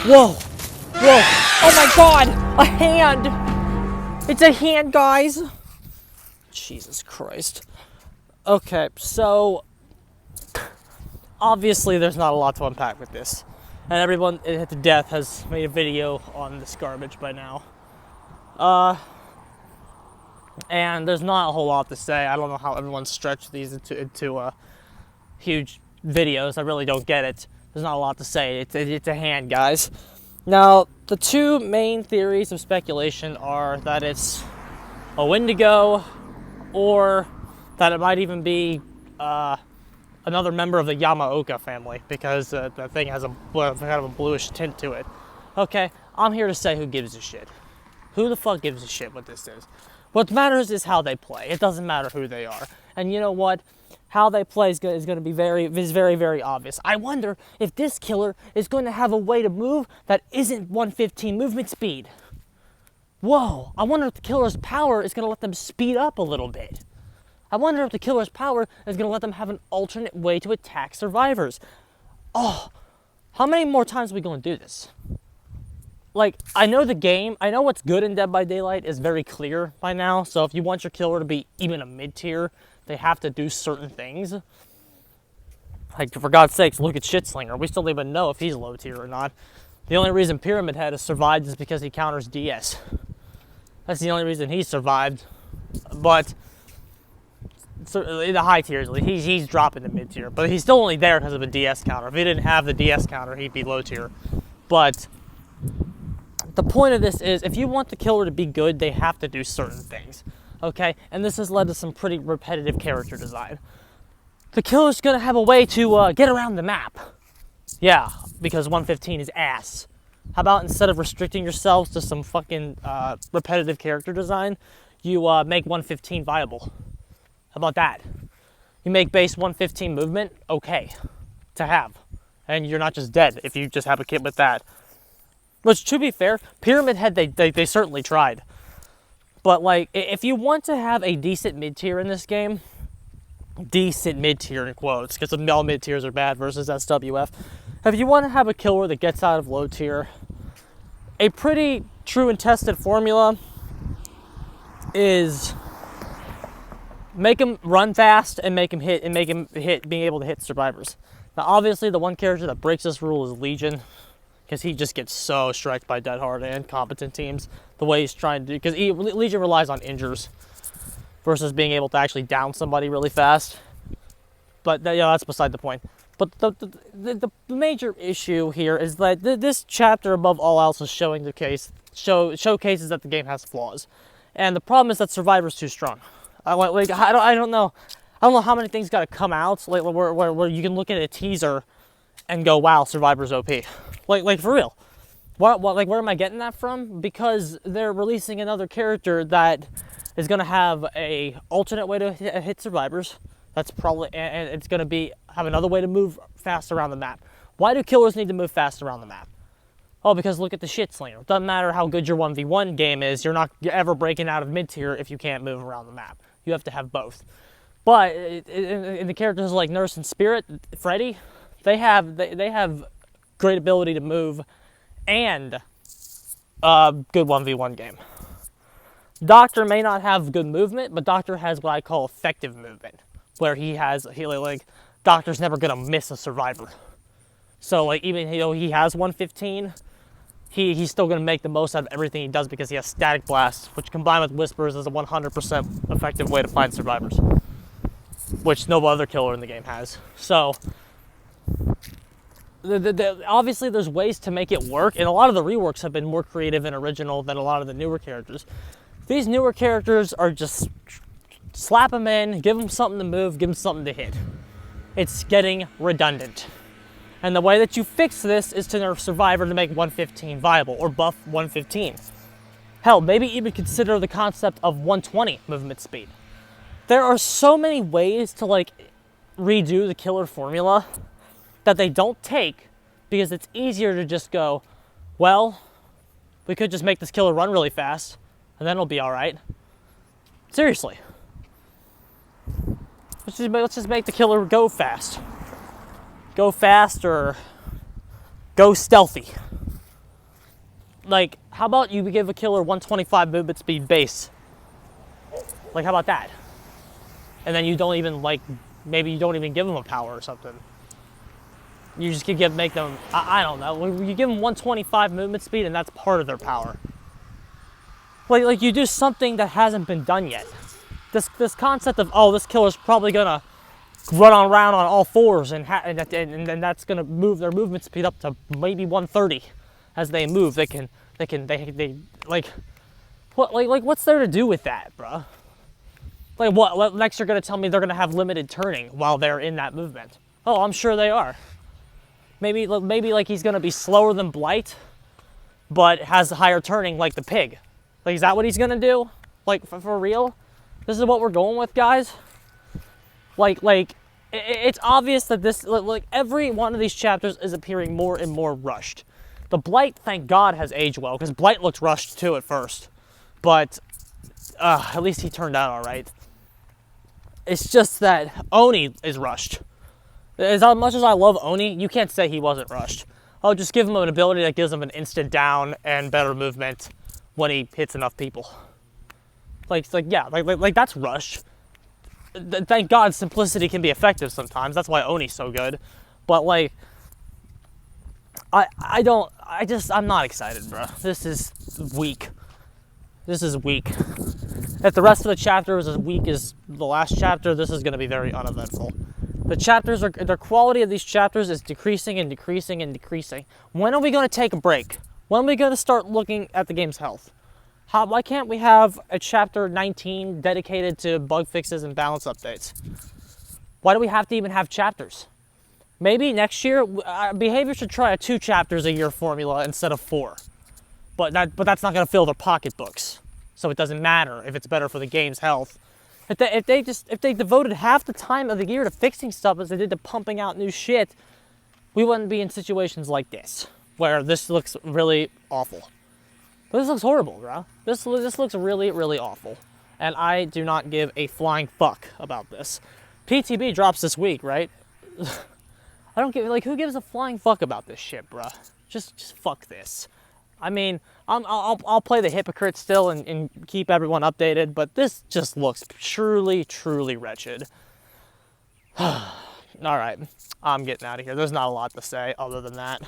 Whoa! Whoa! Oh my god! A hand! It's a hand, guys! Jesus Christ. Okay, so obviously there's not a lot to unpack with this. And everyone at the death has made a video on this garbage by now. And there's not a whole lot to say. I don't know how everyone stretched these into huge videos. I really don't get it. There's not a lot to say. It's a hand, guys. Now, the two main theories of speculation are that it's a Wendigo, or that it might even be another member of the Yamaoka family, because the thing has kind of a bluish tint to it. Okay, I'm here to say who gives a shit. Who the fuck gives a shit what this is? What matters is how they play. It doesn't matter who they are. And you know what? How they play is going to be very, very obvious. I wonder if this killer is going to have a way to move that isn't 115 movement speed. Whoa, I wonder if the killer's power is going to let them speed up a little bit. I wonder if the killer's power is going to let them have an alternate way to attack survivors. Oh, how many more times are we going to do this? Like, I know the game, I know what's good in Dead by Daylight is very clear by now, so if you want your killer to be even a mid-tier, they have to do certain things. Like, for God's sakes, look at Shitslinger. We still don't even know if he's low tier or not. The only reason Pyramid Head has survived is because he counters DS. That's the only reason he survived. But in the high tiers, he's dropping to mid tier. But he's still only there because of a DS counter. If he didn't have the DS counter, he'd be low tier. But the point of this is, if you want the killer to be good, they have to do certain things. Okay? And this has led to some pretty repetitive character design. The killer's gonna have a way to get around the map. Yeah, because 115 is ass. How about instead of restricting yourselves to some fucking repetitive character design, you make 115 viable? How about that? You make base 115 movement okay to have. And you're not just dead if you just have a kit with that. Which, to be fair, Pyramid Head, they certainly tried. But, like, if you want to have a decent mid-tier in this game, decent mid-tier in quotes, because all mid-tiers are bad versus SWF. If you want to have a killer that gets out of low tier, a pretty true and tested formula is make him run fast and make him hit being able to hit survivors. Now, obviously, the one character that breaks this rule is Legion, because he just gets so striked by Dead Hard and competent teams. The way he's trying to do, because Legion relies on injures versus being able to actually down somebody really fast. But that's beside the point. But the major issue here is that this chapter, above all else, is showing showcases that the game has flaws, and the problem is that Survivor's too strong. I don't know how many things got to come out where you can look at a teaser and go, wow, Survivor's OP. Like for real. Where am I getting that from? Because they're releasing another character that is going to have a alternate way to hit survivors. That's probably, and it's going to have another way to move fast around the map. Why do killers need to move fast around the map? Oh, because look at the Shitslinger. It doesn't matter how good your 1v1 game is, you're ever breaking out of mid-tier if you can't move around the map. You have to have both. But in the characters like Nurse and Spirit, Freddy, they have great ability to move and good 1v1 game. Doctor may not have good movement, but Doctor has what I call effective movement, where Doctor's never gonna miss a survivor. So like, even though he has 115, he's still gonna make the most out of everything he does because he has Static Blast, which combined with Whispers is a 100% effective way to find survivors, which no other killer in the game has. So obviously there's ways to make it work, and a lot of the reworks have been more creative and original than a lot of the newer characters. These newer characters are just slap them in, give them something to move, give them something to hit. It's getting redundant. And the way that you fix this is to nerf Survivor to make 115 viable, or buff 115. Hell, maybe even consider the concept of 120 movement speed. There are so many ways to redo the killer formula that they don't take, because it's easier to just go, well, we could just make this killer run really fast, and then it'll be all right. Seriously. Let's just make the killer go fast. Go fast or go stealthy. Like, how about you give a killer 125 movement speed base? Like, how about that? And then you don't even, like, maybe you don't even give them a power or something. You just could make them, I don't know. You give them 125 movement speed and that's part of their power. Like you do something that hasn't been done yet. This concept of, oh, this killer's probably gonna run around on all fours and then that's gonna move their movement speed up to maybe 130 as they move. They like what's there to do with that, bruh? Like what? Next you're gonna tell me they're gonna have limited turning while they're in that movement? Oh, I'm sure they are. Maybe like he's gonna be slower than Blight, but has higher turning like the pig. Like, is that what he's gonna do? Like for real? This is what we're going with, guys. It's obvious that this, like every one of these chapters is appearing more and more rushed. The Blight, thank God, has aged well, because Blight looked rushed too at first, but at least he turned out all right. It's just that Oni is rushed. As much as I love Oni, you can't say he wasn't rushed. Oh, just give him an ability that gives him an instant down and better movement when he hits enough people. Like that's rushed. Thank God simplicity can be effective sometimes. That's why Oni's so good. But like, I'm not excited, bro. This is weak. This is weak. If the rest of the chapter is as weak as the last chapter, this is going to be very uneventful. The quality of these chapters is decreasing and decreasing and decreasing. When are we going to take a break? When are we going to start looking at the game's health? Why can't we have a chapter 19 dedicated to bug fixes and balance updates? Why do we have to even have chapters? Maybe next year, Behavior should try a 2 chapters a year formula instead of 4. But that's not going to fill their pocketbooks. So it doesn't matter if it's better for the game's health. If they devoted half the time of the year to fixing stuff as they did to pumping out new shit, we wouldn't be in situations like this, where this looks really awful. But this looks horrible, bro. This looks really, really awful. And I do not give a flying fuck about this. PTB drops this week, right? I don't give, like, who gives a flying fuck about this shit, bro? Just fuck this. I mean, I'll play the hypocrite still and keep everyone updated, but this just looks truly, truly wretched. All right, I'm getting out of here. There's not a lot to say other than that.